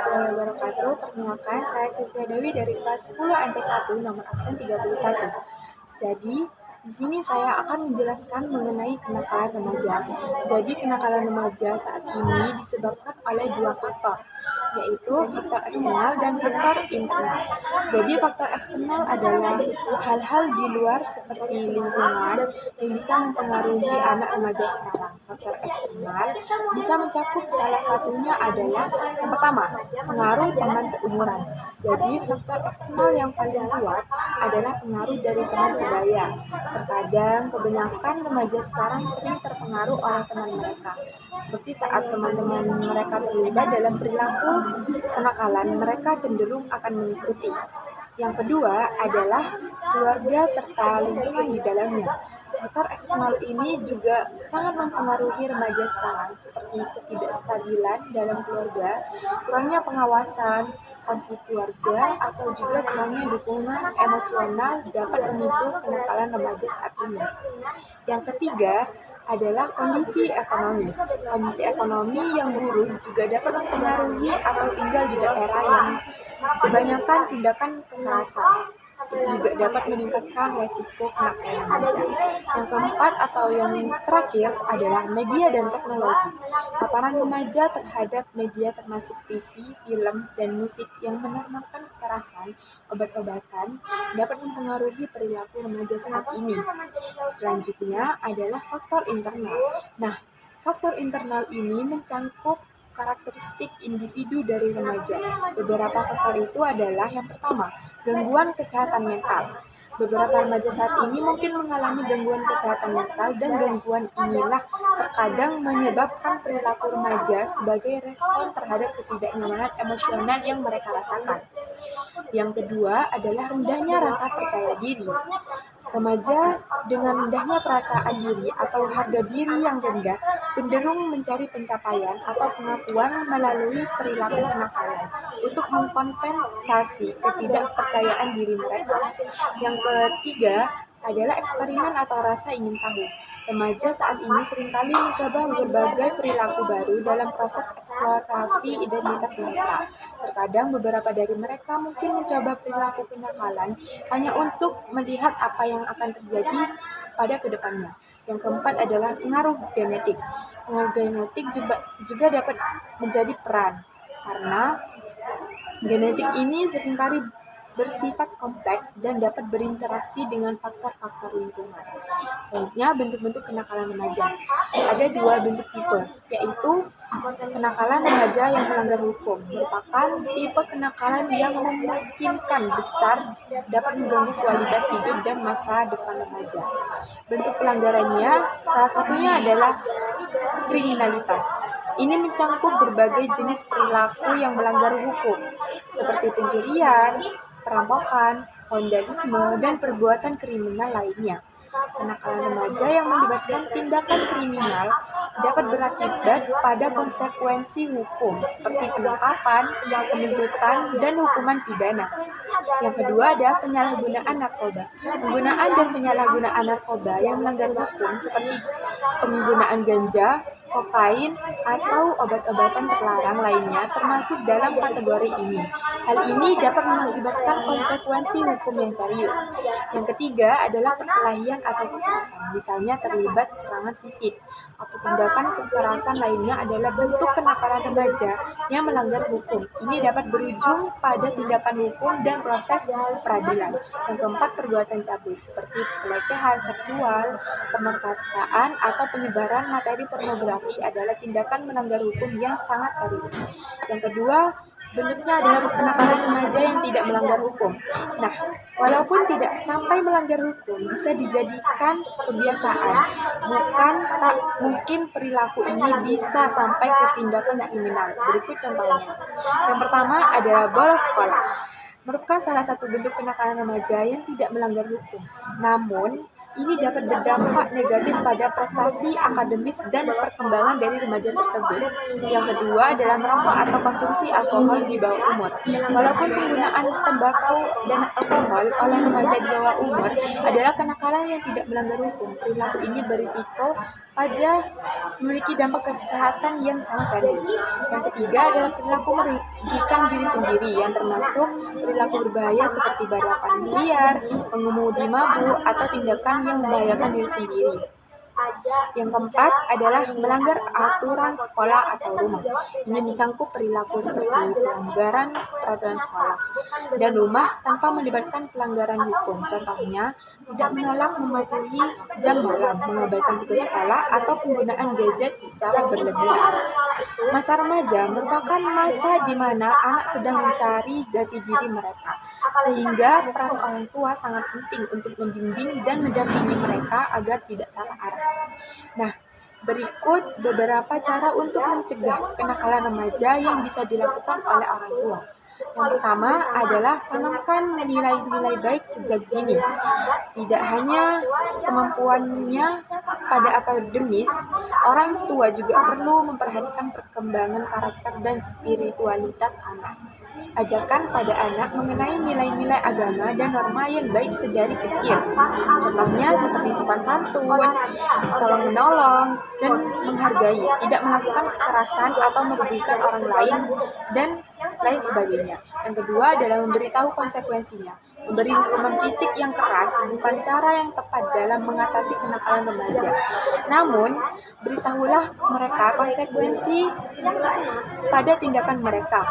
warahmatullahi wabarakatuh. Perkenalkan, saya Sylvia Dewi dari kelas 10 MP1 nomor absen 31. Jadi, di sini saya akan menjelaskan mengenai kenakalan remaja. Jadi, kenakalan remaja saat ini disebabkan oleh dua faktor, yaitu faktor eksternal dan faktor internal. Jadi, faktor eksternal adalah hal-hal di luar seperti lingkungan yang bisa mempengaruhi anak remaja sekarang. Faktor eksternal bisa mencakup salah satunya adalah yang pertama, pengaruh teman seumuran. Jadi, faktor eksternal yang paling kuat adalah pengaruh dari teman sebaya. Terkadang, kebanyakan remaja sekarang sering terpengaruh oleh teman mereka. Seperti saat teman-teman mereka terlibat dalam perilaku kenakalan, mereka cenderung akan mengikuti. Yang kedua adalah keluarga serta lingkungan di dalamnya. Faktor eksternal ini juga sangat mempengaruhi remaja sekarang, seperti ketidakstabilan dalam keluarga, kurangnya pengawasan, konflik keluarga, atau juga kurangnya dukungan emosional dapat memicu kenakalan remaja saat ini. Yang ketiga adalah kondisi ekonomi. Kondisi ekonomi yang buruk juga dapat mempengaruhi atau tinggal di daerah yang kebanyakan tindakan kekerasan. Itu juga dapat meningkatkan resiko kenakalan remaja. Yang keempat atau yang terakhir adalah media dan teknologi. Paparan remaja terhadap media termasuk TV, film, dan musik yang menanamkan kekerasan, obat-obatan dapat mempengaruhi perilaku remaja saat ini. Selanjutnya adalah faktor internal. Nah, faktor internal ini mencangkup karakteristik individu dari remaja. Beberapa faktor itu adalah yang pertama, gangguan kesehatan mental. Beberapa remaja saat ini mungkin mengalami gangguan kesehatan mental dan gangguan inilah terkadang menyebabkan perilaku remaja sebagai respon terhadap ketidaknyamanan emosional yang mereka rasakan. Yang kedua adalah rendahnya rasa percaya diri. Remaja dengan rendahnya perasaan diri atau harga diri yang rendah cenderung mencari pencapaian atau pengakuan melalui perilaku kenakalan untuk mengkompensasi ketidakpercayaan diri mereka. Yang ketiga adalah eksperimen atau rasa ingin tahu. Remaja saat ini seringkali mencoba berbagai perilaku baru dalam proses eksplorasi identitas mereka. Terkadang beberapa dari mereka mungkin mencoba perilaku kenakalan hanya untuk melihat apa yang akan terjadi pada kedepannya. Yang keempat adalah pengaruh genetik. Pengaruh genetik juga dapat menjadi peran, karena genetik ini seringkali bersifat kompleks dan dapat berinteraksi dengan faktor-faktor lingkungan. Selanjutnya, bentuk-bentuk kenakalan remaja. Ada dua bentuk tipe, yaitu kenakalan remaja yang melanggar hukum, merupakan tipe kenakalan yang memungkinkan besar dapat mengganggu kualitas hidup dan masa depan remaja. Bentuk pelanggarannya, salah satunya adalah kriminalitas. Ini mencangkup berbagai jenis perilaku yang melanggar hukum, seperti pencurian, perampokan, vandalisme, dan perbuatan kriminal lainnya. Kenakalan remaja yang melibatkan tindakan kriminal dapat berakibat pada konsekuensi hukum seperti penangkapan, penuntutan, dan hukuman pidana. Yang kedua adalah penyalahgunaan narkoba. Penggunaan dan penyalahgunaan narkoba yang melanggar hukum seperti penggunaan ganja, kokain, atau obat-obatan terlarang lainnya termasuk dalam kategori ini. Hal ini dapat mengakibatkan konsekuensi hukum yang serius. Yang ketiga adalah perkelahian atau kekerasan, misalnya terlibat serangan fisik, atau tindakan kekerasan lainnya adalah bentuk kenakalan remaja yang melanggar hukum. Ini dapat berujung pada tindakan hukum dan proses peradilan. Yang keempat, perbuatan cabul seperti pelecehan seksual, pemerkosaan, atau penyebaran materi pornografi adalah tindakan melanggar hukum yang sangat serius. Yang kedua, bentuknya adalah kenakalan remaja yang tidak melanggar hukum. Nah, walaupun tidak sampai melanggar hukum, bisa dijadikan kebiasaan. Bukan tak mungkin perilaku ini bisa sampai ke tindakan kriminal. Berikut contohnya. Yang pertama adalah bolos sekolah. Merupakan salah satu bentuk kenakalan remaja yang tidak melanggar hukum. Namun, ini dapat berdampak negatif pada prestasi akademis dan perkembangan dari remaja tersebut. Yang kedua adalah merokok atau konsumsi alkohol di bawah umur. Walaupun penggunaan tembakau dan alkohol oleh remaja di bawah umur adalah kenakalan yang tidak melanggar hukum, perilaku ini berisiko pada memiliki dampak kesehatan yang sangat serius. Yang ketiga adalah perilaku merugikan sendiri yang termasuk perilaku berbahaya seperti balapan liar, mengemudi mabuk, atau tindakan yang membahayakan diri sendiri. Yang keempat adalah melanggar aturan sekolah atau rumah. Ini mencangkup perilaku seperti pelanggaran peraturan sekolah dan rumah tanpa melibatkan pelanggaran hukum. Contohnya, tidak menolak mematuhi jam malam, mengabaikan tugas sekolah, atau penggunaan gadget secara berlebihan. Masa remaja merupakan masa di mana anak sedang mencari jati diri mereka, sehingga peran orang tua sangat penting untuk membimbing dan mendampingi mereka agar tidak salah arah. Nah, berikut beberapa cara untuk mencegah kenakalan remaja yang bisa dilakukan oleh orang tua. Yang pertama adalah tanamkan nilai-nilai baik sejak dini. Tidak hanya kemampuannya pada akademis, orang tua juga perlu memperhatikan perkembangan karakter dan spiritualitas anak. Ajarkan pada anak mengenai nilai-nilai agama dan norma yang baik sedari kecil. Contohnya seperti sopan santun, tolong menolong, dan menghargai, tidak melakukan kekerasan atau merugikan orang lain, dan lain sebagainya. Yang kedua adalah memberitahu konsekuensinya. Memberi hukuman fisik yang keras bukan cara yang tepat dalam mengatasi kenakalan remaja. Namun, beritahulah mereka konsekuensi pada tindakan mereka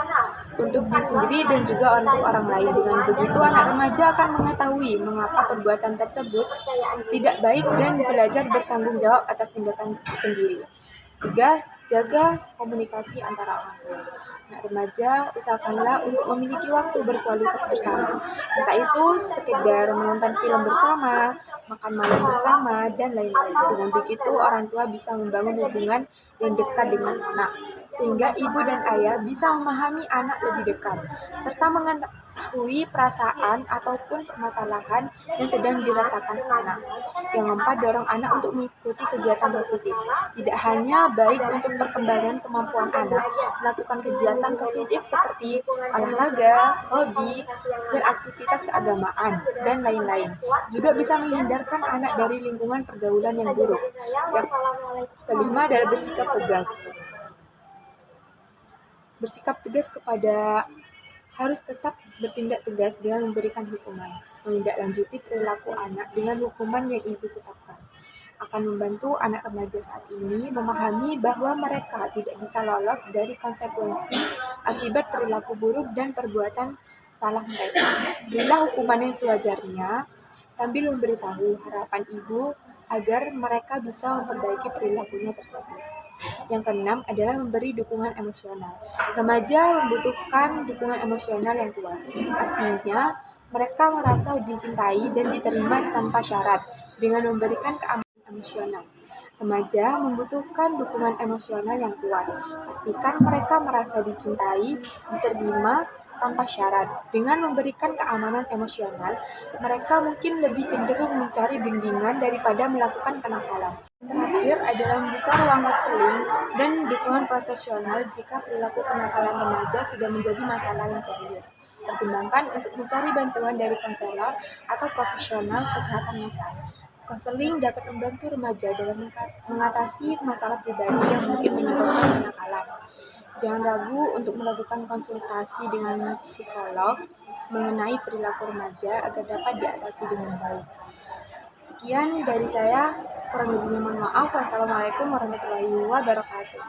untuk diri sendiri dan juga untuk orang lain. Dengan begitu, anak remaja akan mengetahui mengapa perbuatan tersebut tidak baik dan belajar bertanggung jawab atas tindakan sendiri. 3. Jaga komunikasi antara orang tua. Anak remaja, usahakanlah untuk memiliki waktu berkualitas bersama. Entah itu sekedar menonton film bersama, makan malam bersama, dan lain-lain. Dengan begitu, orang tua bisa membangun hubungan yang dekat dengan anak, sehingga ibu dan ayah bisa memahami anak lebih dekat, serta mengetahui perasaan ataupun permasalahan yang sedang dirasakan anak. Yang keempat, dorong anak untuk mengikuti kegiatan positif. Tidak hanya baik untuk perkembangan kemampuan anak, melakukan kegiatan positif seperti olahraga, hobi, beraktivitas keagamaan, dan lain-lain. Juga bisa menghindarkan anak dari lingkungan pergaulan yang buruk. Yang kelima adalah bersikap tegas. Bersikap tegas harus tetap bertindak tegas dengan memberikan hukuman. Menindaklanjuti perilaku anak dengan hukuman yang ibu tetapkan akan membantu anak remaja saat ini memahami bahwa mereka tidak bisa lolos dari konsekuensi akibat perilaku buruk dan perbuatan salah mereka. Berilah hukuman yang sewajarnya sambil memberitahu harapan ibu agar mereka bisa memperbaiki perilakunya tersebut. Yang keenam adalah memberi dukungan emosional. Remaja membutuhkan dukungan emosional yang kuat. Pastinya, mereka merasa dicintai dan diterima tanpa syarat dengan memberikan keamanan emosional. Remaja membutuhkan dukungan emosional yang kuat. Pastikan mereka merasa dicintai, diterima tanpa syarat. Dengan memberikan keamanan emosional, mereka mungkin lebih cenderung mencari bimbingan daripada melakukan kenakalan. Terakhir adalah membuka ruang konseling dan dukungan profesional jika perilaku kenakalan remaja sudah menjadi masalah yang serius. Pertimbangkan untuk mencari bantuan dari konselor atau profesional kesehatan mental. Konseling dapat membantu remaja dalam mengatasi masalah pribadi yang mungkin menyebabkan kenakalan. Jangan ragu untuk melakukan konsultasi dengan psikolog mengenai perilaku remaja agar dapat diatasi dengan baik. Sekian dari saya, kurang lebihnya mohon maaf. Wassalamualaikum warahmatullahi wabarakatuh.